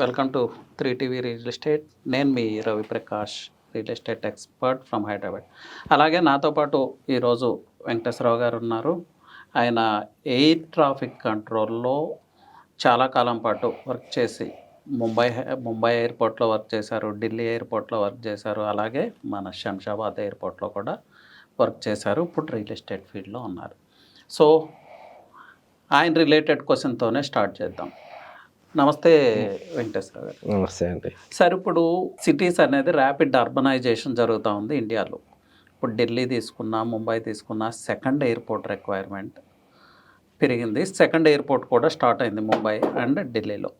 Welcome to 3TV real estate. నేను మీ Ravi Prakash, real estate expert from Hyderabad. అలాగే నాతో పాటు ఈరోజు వెంకటేశ్వరరావు గారు ఉన్నారు. ఆయన ఎయిర్ ట్రాఫిక్ కంట్రోల్లో చాలా కాలం పాటు వర్క్ చేసి ముంబై ఎయిర్పోర్ట్లో వర్క్ చేశారు, ఢిల్లీ ఎయిర్పోర్ట్లో వర్క్ చేశారు, అలాగే మన శంషాబాద్ ఎయిర్పోర్ట్లో కూడా వర్క్ చేశారు. ఇప్పుడు రియల్ ఎస్టేట్ ఫీల్డ్లో ఉన్నారు. సో ఆయన రిలేటెడ్ క్వశ్చన్తోనే స్టార్ట్ చేద్దాం. నమస్తే వెంకటేశ్వర గారు. నమస్తే అండి. సార్, ఇప్పుడు సిటీస్ అనేది ర్యాపిడ్ అర్బనైజేషన్ జరుగుతూ ఉంది ఇండియాలో. ఇప్పుడు ఢిల్లీ తీసుకున్నా, ముంబై తీసుకున్నా, సెకండ్ ఎయిర్పోర్ట్ రిక్వైర్మెంట్ పెరిగింది. సెకండ్ ఎయిర్పోర్ట్ కూడా స్టార్ట్ అయింది ముంబై అండ్ ఢిల్లీలో.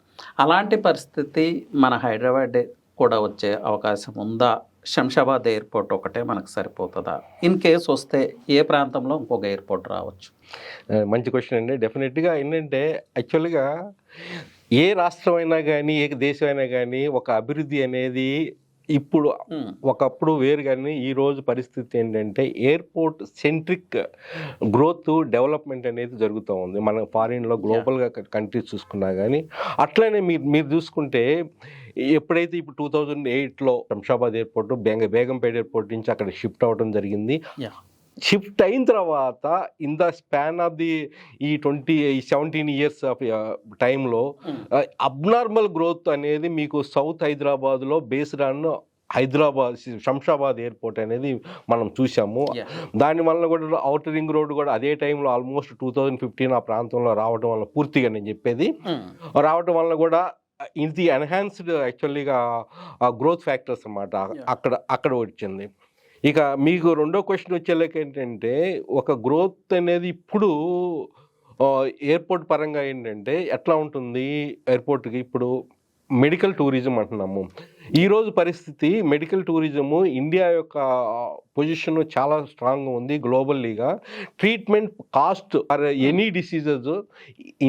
అలాంటి పరిస్థితి మన హైదరాబాద్ కూడా వచ్చే అవకాశం ఉందా? శంషాబాద్ ఎయిర్పోర్ట్ ఒకటే మనకు సరిపోతుందా? ఇన్ కేస్ వస్తే ఏ ప్రాంతంలో ఇంకొక ఎయిర్పోర్ట్ రావచ్చు? మంచి క్వశ్చన్ అండి. డెఫినెట్గా ఏంటంటే యాక్చువల్గా ఏ రాష్ట్రం అయినా కానీ, ఏ దేశం అయినా కానీ ఒక అభివృద్ధి అనేది ఇప్పుడు ఒకప్పుడు వేరు, కానీ ఈరోజు పరిస్థితి ఏంటంటే ఎయిర్పోర్ట్ సెంట్రిక్ గ్రోత్ డెవలప్మెంట్ అనేది జరుగుతూ ఉంది. మన ఫారిన్లో గ్లోబల్గా కంట్రీస్ చూసుకున్నా కానీ అట్లనే మీరు చూసుకుంటే ఎప్పుడైతే ఇప్పుడు 2008లో శంషాబాద్ ఎయిర్పోర్ట్ బేగంపేట ఎయిర్పోర్ట్ నుంచి అక్కడ షిఫ్ట్ అవ్వడం జరిగింది. షిఫ్ట్ అయిన తర్వాత in the span of the ఈ 17 ఇయర్స్ ఆఫ్ టైంలో అబ్నార్మల్ గ్రోత్ అనేది మీకు సౌత్ హైదరాబాద్లో బేస్డ్ ఆన్ శంషాబాద్ ఎయిర్పోర్ట్ అనేది మనం చూసాము. దానివల్ల కూడా ఔటర్ రింగ్ రోడ్ కూడా అదే టైంలో ఆల్మోస్ట్ 2015 ఆ ప్రాంతంలో రావడం వల్ల, పూర్తిగా నేను చెప్పేది రావడం వల్ల కూడా ఇది ఎన్హాన్స్డ్ యాక్చువల్లీగా గ్రోత్ ఫ్యాక్టర్స్ అన్నమాట అక్కడ వచ్చింది. ఇక మీకు రెండో క్వశ్చన్ వచ్చేలాక ఏంటంటే ఒక గ్రోత్ అనేది ఇప్పుడు ఎయిర్పోర్ట్ పరంగా ఏంటంటే ఎట్లా ఉంటుంది ఎయిర్పోర్ట్కి ఇప్పుడు మెడికల్ టూరిజం అంటున్నాము. ఈరోజు పరిస్థితి మెడికల్ టూరిజము ఇండియా యొక్క పొజిషన్ చాలా స్ట్రాంగ్గా ఉంది. గ్లోబల్లీగా treatment cost for any diseases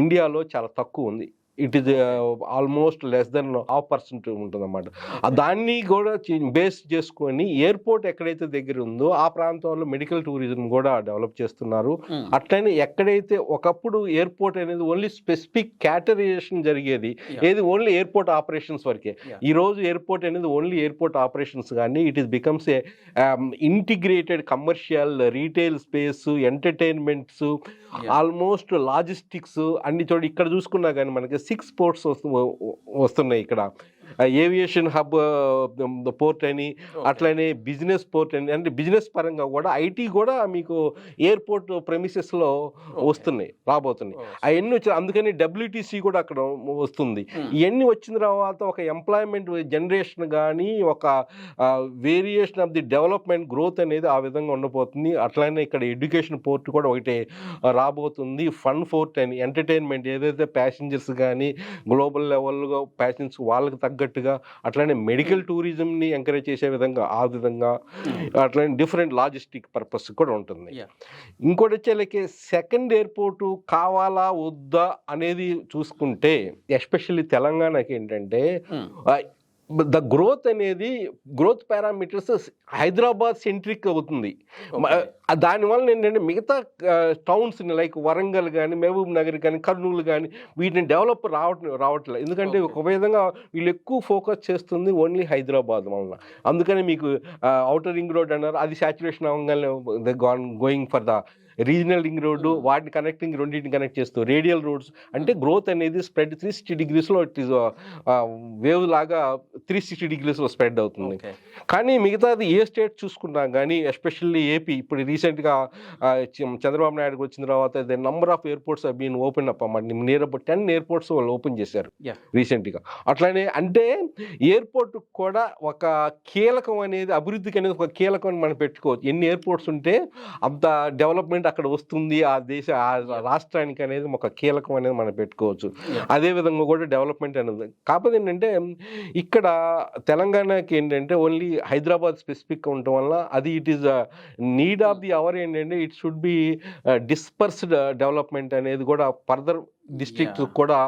ఇండియాలో చాలా తక్కువ ఉంది. It is almost less than 0.5% ఉంటుందన్నమాట. దాన్ని కూడా బేస్ చేసుకొని ఎయిర్పోర్ట్ ఎక్కడైతే దగ్గర ఉందో ఆ ప్రాంతంలో మెడికల్ టూరిజం కూడా డెవలప్ చేస్తున్నారు. అట్లనే ఎక్కడైతే ఒకప్పుడు ఎయిర్పోర్ట్ అనేది ఓన్లీ స్పెసిఫిక్ క్యాటరైజేషన్ జరిగేది, ఏది ఓన్లీ ఎయిర్పోర్ట్ ఆపరేషన్స్ వరకే. ఈరోజు ఎయిర్పోర్ట్ అనేది ఓన్లీ ఎయిర్పోర్ట్ ఆపరేషన్స్ కానీ it is becomes a integrated commercial, retail space, entertainments, almost logistics అన్ని చోట ఇక్కడ చూసుకున్నా కానీ మనకి 6 పోర్ట్స్ వస్తున్నాయి ఇక్కడ. ఏవియేషన్ హబ్ పోర్ట్ అని, అట్లనే బిజినెస్ పోర్ట్ అని, అంటే బిజినెస్ పరంగా కూడా ఐటీ కూడా మీకు ఎయిర్పోర్ట్ ప్రెమిసెస్లో రాబోతున్నాయి. అవన్నీ వచ్చి అందుకని WTC కూడా అక్కడ వస్తుంది. ఇవన్నీ వచ్చిన తర్వాత ఒక ఎంప్లాయ్మెంట్ జనరేషన్ కానీ ఒక variation of the development growth అనేది ఆ విధంగా ఉండబోతుంది. అట్లనే ఇక్కడ ఎడ్యుకేషన్ పోర్ట్ కూడా ఒకటి రాబోతుంది. ఫన్ పోర్ట్ అని, ఎంటర్టైన్మెంట్ ఏదైతే ప్యాసింజర్స్ కానీ గ్లోబల్ లెవెల్గా ప్యాసింజర్స్ వాళ్ళకి తగ్గట్టుగా, అట్లనే మెడికల్ టూరిజంని ఎంకరేజ్ చేసే విధంగా ఆ విధంగా, అట్లనే డిఫరెంట్ లాజిస్టిక్ పర్పస్ కూడా ఉంటుంది. ఇంకోటి వచ్చేలకి సెకండ్ ఎయిర్పోర్టు కావాలా వద్దా అనేది చూసుకుంటే ఎస్పెషల్లీ తెలంగాణకి ఏంటంటే ద గ్రోత్ అనేది గ్రోత్ పారామీటర్స్ హైదరాబాద్ సెంట్రిక్ అవుతుంది. దానివల్ల ఏంటంటే మిగతా టౌన్స్ని లైక్ వరంగల్ కానీ, మహబూబ్ నగర్ కానీ, కర్నూలు కానీ వీటిని డెవలప్ రావట్లేదు. ఎందుకంటే ఒక విధంగా వీళ్ళు ఎక్కువ ఫోకస్ చేస్తుంది ఓన్లీ హైదరాబాద్ వలన. అందుకని మీకు ఔటర్ రింగ్ రోడ్ అన్నారు, అది సాచురేషన్ అవ్వగానే going for the regional ring road, వాటిని రెండింటిని కనెక్ట్ చేస్తూ రేడియల్ రోడ్స్, అంటే గ్రోత్ అనేది స్ప్రెడ్ 360 degreesలో ఇట్ ఈస్ వేవ్ లాగా 360 degreesలో స్ప్రెడ్ అవుతుంది. కానీ మిగతాది ఏ స్టేట్ చూసుకున్నా కానీ, ఎస్పెషల్లీ ఏపీ ఇప్పుడు రీసెంట్గా చంద్రబాబు నాయుడుకి వచ్చిన తర్వాత the number of airports are been open up అన్నమాట. నియర్ అబౌట్ 10 ఎయిర్పోర్ట్స్ వాళ్ళు ఓపెన్ చేశారు రీసెంట్గా. అట్లానే అంటే ఎయిర్పోర్ట్ కూడా ఒక కీలకం అనేది, అభివృద్ధికి అనేది ఒక కీలకం అని మనం పెట్టుకోవచ్చు. ఎన్ని ఎయిర్పోర్ట్స్ ఉంటే అంత డెవలప్మెంట్ అక్కడ వస్తుంది ఆ రాష్ట్రానికి అనేది ఒక కీలకం అనేది మనం పెట్టుకోవచ్చు. అదేవిధంగా కూడా డెవలప్మెంట్ అనేది. కాకపోతే ఏంటంటే ఇక్కడ తెలంగాణకి ఏంటంటే ఓన్లీ హైదరాబాద్ స్పెసిఫిక్గా ఉండటం వల్ల అది it is need of the hour ఏంటంటే it should be dispersed development అనేది కూడా ఫర్దర్ డిస్ట్రిక్ట్ కూడా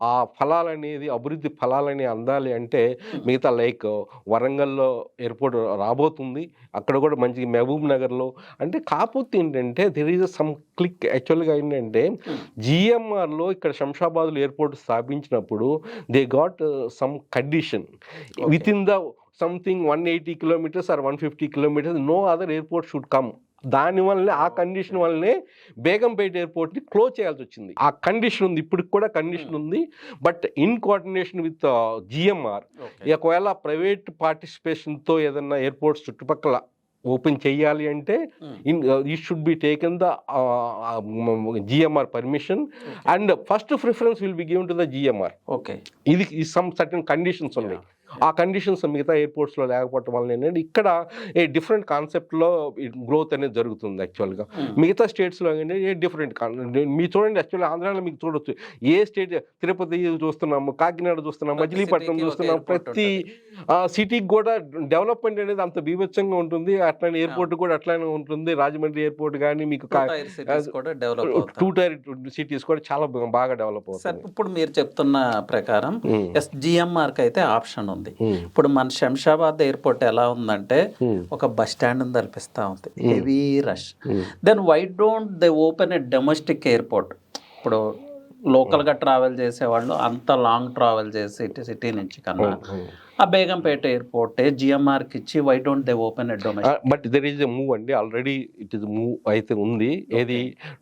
ఆ ఫలాలనేది అభివృద్ధి ఫలాలని అందాలి అంటే మిగతా లైక్ వరంగల్లో ఎయిర్పోర్ట్ రాబోతుంది, అక్కడ కూడా మంచి మహబూబ్ నగర్లో అంటే. కాకపోతే ఏంటంటే దెర్ ఈజ్ సమ్ క్లిక్. యాక్చువల్గా ఏంటంటే జిఎంఆర్లో ఇక్కడ శంషాబాద్లో ఎయిర్పోర్ట్ స్థాపించినప్పుడు they got some condition with in the something 180 kilometers or 150 kilometers, no other airport should come. దానివల్లనే ఆ కండిషన్ వల్లనే బేగంపేట ఎయిర్పోర్ట్ని క్లోజ్ చేయాల్సి వచ్చింది. ఆ కండిషన్ ఉంది, ఇప్పటికి కూడా కండిషన్ ఉంది. But in coordination with GMR ఒకవేళ ప్రైవేట్ పార్టిసిపేషన్తో ఏదన్నా ఎయిర్పోర్ట్స్ చుట్టుపక్కల ఓపెన్ చేయాలి అంటే ఈ should be taken the GMR permission and first preference will be given to the GMR. Okay, ఇది సమ్ సర్టన్ కండిషన్స్ ఉన్నాయి. ఆ కండిషన్స్ మిగతా ఎయిర్పోర్ట్స్లో లేకపోవటం వల్ల ఏంటంటే ఇక్కడ ఏ డిఫరెంట్ కాన్సెప్ట్లో గ్రోత్ అనేది జరుగుతుంది. యాక్చువల్గా మిగతా స్టేట్స్లో ఏంటంటే ఏ డిఫరెంట్ మీరు చూడండి. యాక్చువల్గా ఆంధ్రాలో మీకు చూడొచ్చు, ఏ స్టేట్ తిరుపతి చూస్తున్నాము, కాకినాడ చూస్తున్నాము, మచిలీపట్నం చూస్తున్నాము. ప్రతి సిటీకి కూడా డెవలప్మెంట్ అనేది అంత బీభత్సంగా ఉంటుంది. అట్లానే ఎయిర్పోర్ట్ కూడా అట్లానే ఉంటుంది. రాజమండ్రి ఎయిర్పోర్ట్ కానీ మీకు 2 tier సిటీస్ కూడా చాలా బాగా డెవలప్ అవుతుంది. ఇప్పుడు మీరు చెప్తున్న ప్రకారం జిఎంఆర్కి అయితే ఆప్షన్ ఉంది. ఇప్పుడు మన శంషాబాద్ ఎయిర్పోర్ట్ ఎలా ఉందంటే ఒక బస్ స్టాండ్ తలపిస్తా ఉంది, heavy rush. Then why don't they open a domestic airport? ఇప్పుడు లోకల్గా ట్రావెల్ చేసేవాళ్ళు అంత లాంగ్ ట్రావెల్ చేసి సిటీ నుంచి కన్నా ఆ బేగంపేట ఎయిర్పోర్ట్ జిఎంఆర్కి ఇచ్చి why don't they open a domestic? But there is a move అండి, ఆల్రెడీ ఇట్ ఈస్ మూవ్ అయితే ఉంది. ఏది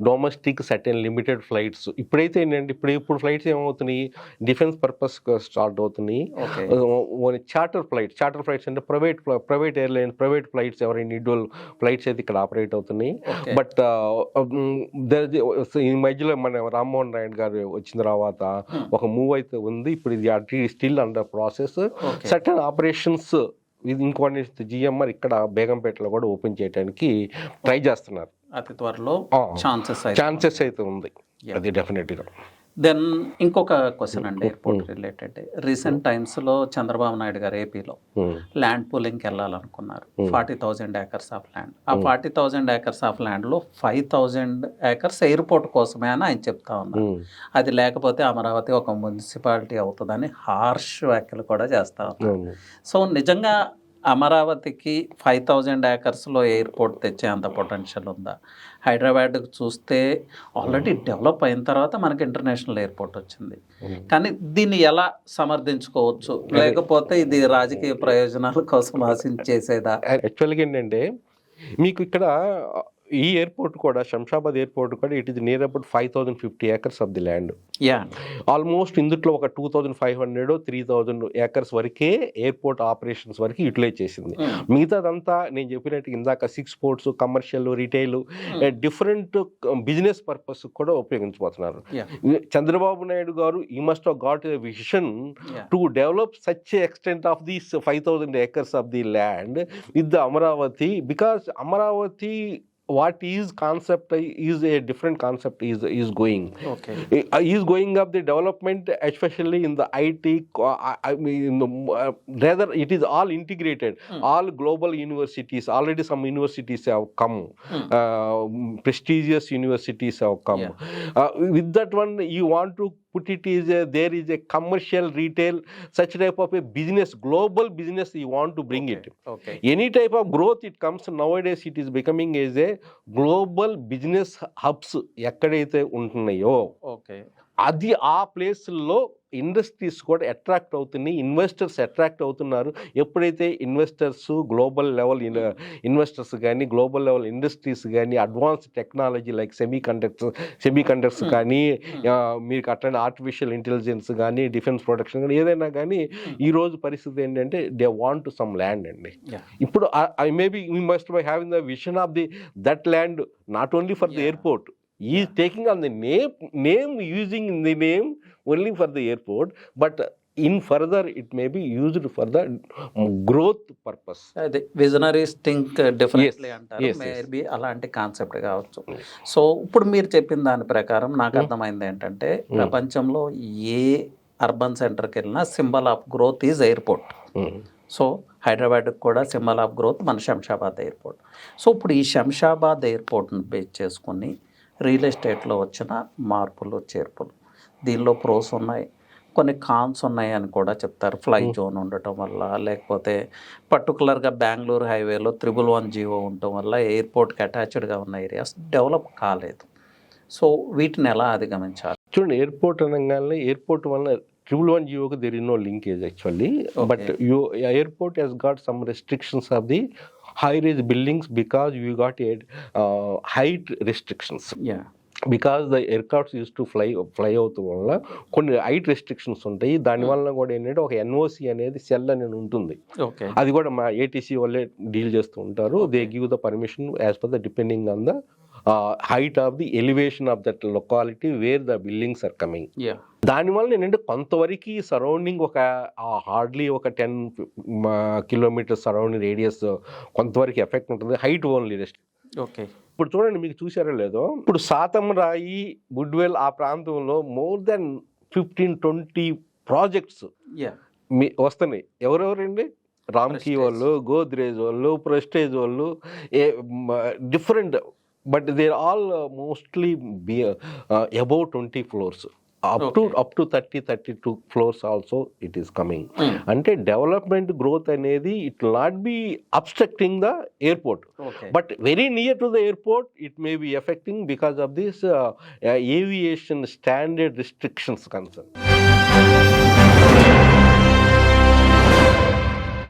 డొమెస్టిక్ సర్టెన్ లిమిటెడ్ ఫ్లైట్స్. ఇప్పుడైతే ఏంటంటే ఇప్పుడు ఫ్లైట్స్ ఏమవుతున్నాయి, డిఫెన్స్ పర్పస్ స్టార్ట్ అవుతున్నాయి. చార్టర్ ఫ్లైట్స్ అంటే ప్రైవేట్ ఎయిర్లైన్స్, ప్రైవేట్ ఫ్లైట్స్, ఎవరైనా ఇండివిజువల్ ఫ్లైట్స్ అయితే ఇక్కడ ఆపరేట్ అవుతున్నాయి. బట్ ఈ మధ్యలో మన రామ్మోహన్ రాయ్ గారు వచ్చిన తర్వాత ఒక మూవ్ అయితే ఉంది. ఇప్పుడు ఇది still under process. Certain operations ఇంకోటి జిఎంఆర్ ఇక్కడ బేగంపేటలో కూడా ఓపెన్ చేయడానికి ట్రై చేస్తున్నారు. అతి త్వరలో ఛాన్సెస్ అయితే ఉంది అది డెఫినెట్గా. దెన్ ఇంకొక క్వశ్చన్ అండి, ఎయిర్పోర్ట్ రిలేటెడ్. రీసెంట్ టైమ్స్లో చంద్రబాబు నాయుడు గారు ఏపీలో ల్యాండ్ పూలింగ్కి వెళ్ళాలనుకున్నారు. 40,000 acres of land. ఆ 40,000 acres ఆఫ్ ల్యాండ్లో 5,000 acres ఎయిర్పోర్ట్ కోసమే అని ఆయన చెప్తా ఉన్నారు. అది లేకపోతే అమరావతి ఒక మున్సిపాలిటీ అవుతుందని హార్ష్ వ్యాఖ్యలు కూడా చేస్తా ఉన్నారు. సో నిజంగా అమరావతికి 5,000 acresలో ఎయిర్పోర్ట్ తెచ్చే అంత పొటెన్షియల్ ఉందా? హైదరాబాద్కి చూస్తే ఆల్రెడీ డెవలప్ అయిన తర్వాత మనకి ఇంటర్నేషనల్ ఎయిర్పోర్ట్ వచ్చింది. కానీ దీన్ని ఎలా సమర్థించుకోవచ్చు? లేకపోతే ఇది రాజకీయ ప్రయోజనాల కోసం ఆశించేసేదా? యాక్చువల్గా ఏంటంటే మీకు ఇక్కడ ఈ ఎయిర్పోర్ట్ కూడా శంషాబాద్ ఎయిర్పోర్ట్ కూడా it is near about 5,050 acres of the land. Almost ఇందులో ఒక 2,500 3,000 acres వరకే ఎయిర్పోర్ట్ ఆపరేషన్స్ వరకు యూటిలైజ్ చేసింది. మిగతాదంతా నేను చెప్పినట్టు ఇందాక 6 ports, commercial, retail, different business purpose కూడా ఉపయోగించబోతున్నారు. చంద్రబాబు నాయుడు గారు ఈ must have got a vision to develop such extent of these 5,000 acres of the land with the Amaravati. Because Amaravati what is concept is a different concept is going. Okay. Is going up the development, especially in the IT. I mean, rather it is all integrated. All global universities, already some universities have come. Prestigious universities have come. With that one, you want to put it is there is a commercial, retail, such type of a business, global business you want to bring it. Okay. Any type of growth it comes nowadays, it is becoming as a global business hubs ఎక్కడైతే ఉంటున్నాయో అది ఆ ప్లేస్లో industries కూడా attract అవుతున్నాయి, investors attract అవుతున్నారు. ఎప్పుడైతే investors global level investors కానీ గ్లోబల్ లెవెల్ ఇండస్ట్రీస్ కానీ advance technology like semi conductors కానీ మీకు అట్లనే ఆర్టిఫిషియల్ ఇంటెలిజెన్స్ కానీ డిఫెన్స్ ప్రొడక్షన్ కానీ ఏదైనా కానీ ఈరోజు పరిస్థితి ఏంటంటే దే వాంట్ సమ్ ల్యాండ్ అండి. ఇప్పుడు I maybe we must by having the vision of the that land not only for the airport. He is taking on the name using the name only for the airport, but in further it may be used for the growth purpose. అదే visionaries think differently అంటారు, maybe అలాంటి concept కావచ్చు. So ఇప్పుడు మీరు చెప్పిన దాని ప్రకారం నాకు అర్థమైంది ఏంటంటే ప్రపంచంలో ఏ అర్బన్ సెంటర్కి వెళ్ళినా symbol of growth is airport. So హైదరాబాద్కి కూడా సింబల్ ఆఫ్ గ్రోత్ మన శంషాబాద్ ఎయిర్పోర్ట్. సో ఇప్పుడు ఈ శంషాబాద్ ఎయిర్పోర్ట్ని బేస్ చేసుకుని రియల్ ఎస్టేట్లో వచ్చిన మార్పులు చేర్పులు, దీనిలో ప్రోస్ ఉన్నాయి, కొన్ని కాన్స్ ఉన్నాయి అని కూడా చెప్తారు. ఫ్లై జోన్ ఉండటం వల్ల, లేకపోతే పర్టికులర్గా బెంగళూరు హైవేలో 111 జీవో ఉండటం వల్ల ఎయిర్పోర్ట్కి అటాచ్డ్గా ఉన్న ఏరియాస్ డెవలప్ కాలేదు. సో వీటిని ఎలా అధిగమించాలి? చూడండి, ఎయిర్పోర్ట్ అనగానే ఎయిర్పోర్ట్ వల్ల 111 జియోకి there is no linkage actually, but you airport has got some restrictions of the high rise buildings because you got a height restrictions. Because the aircrafts use to fly అవుతాం వల్ల కొన్ని height restrictions ఉంటాయి. దానివల్ల కూడా ఏంటంటే ఒక NOC అనేది cell అనేది ఉంటుంది. అది కూడా మా ఏటీసీ వాళ్ళే డీల్ చేస్తూ ఉంటారు. They give the permission as per the depending on the height of the elevation of that locality where the buildings are coming. దానివల్ల ఏంటంటే కొంతవరకు సరౌండింగ్ ఒక హార్డ్లీ ఒక 10 కిలోమీటర్స్ సరౌండింగ్ రేడియస్ కొంతవరకు ఎఫెక్ట్ ఉంటుంది. హైట్ ఓన్లీ ఇప్పుడు చూడండి, మీకు చూసారో లేదో, ఇప్పుడు సాతం రాయి, గుడ్వెల్ ఆ ప్రాంతంలో మోర్ దెన్ 15-20 ప్రాజెక్ట్స్ వస్తున్నాయి. ఎవరెవరండి? రామ్కీ వాళ్ళు, గోద్రేజ్ వాళ్ళు, ప్రెస్టేజ్ వాళ్ళు, different, but they are all mostly above 20 floors. up to 30-32 floors also it is coming. అంటే డెవలప్మెంట్ గ్రోత్ అనేది it will not be obstructing the airport, but very near to the airport it may be effecting because of this aviation standard restrictions concern.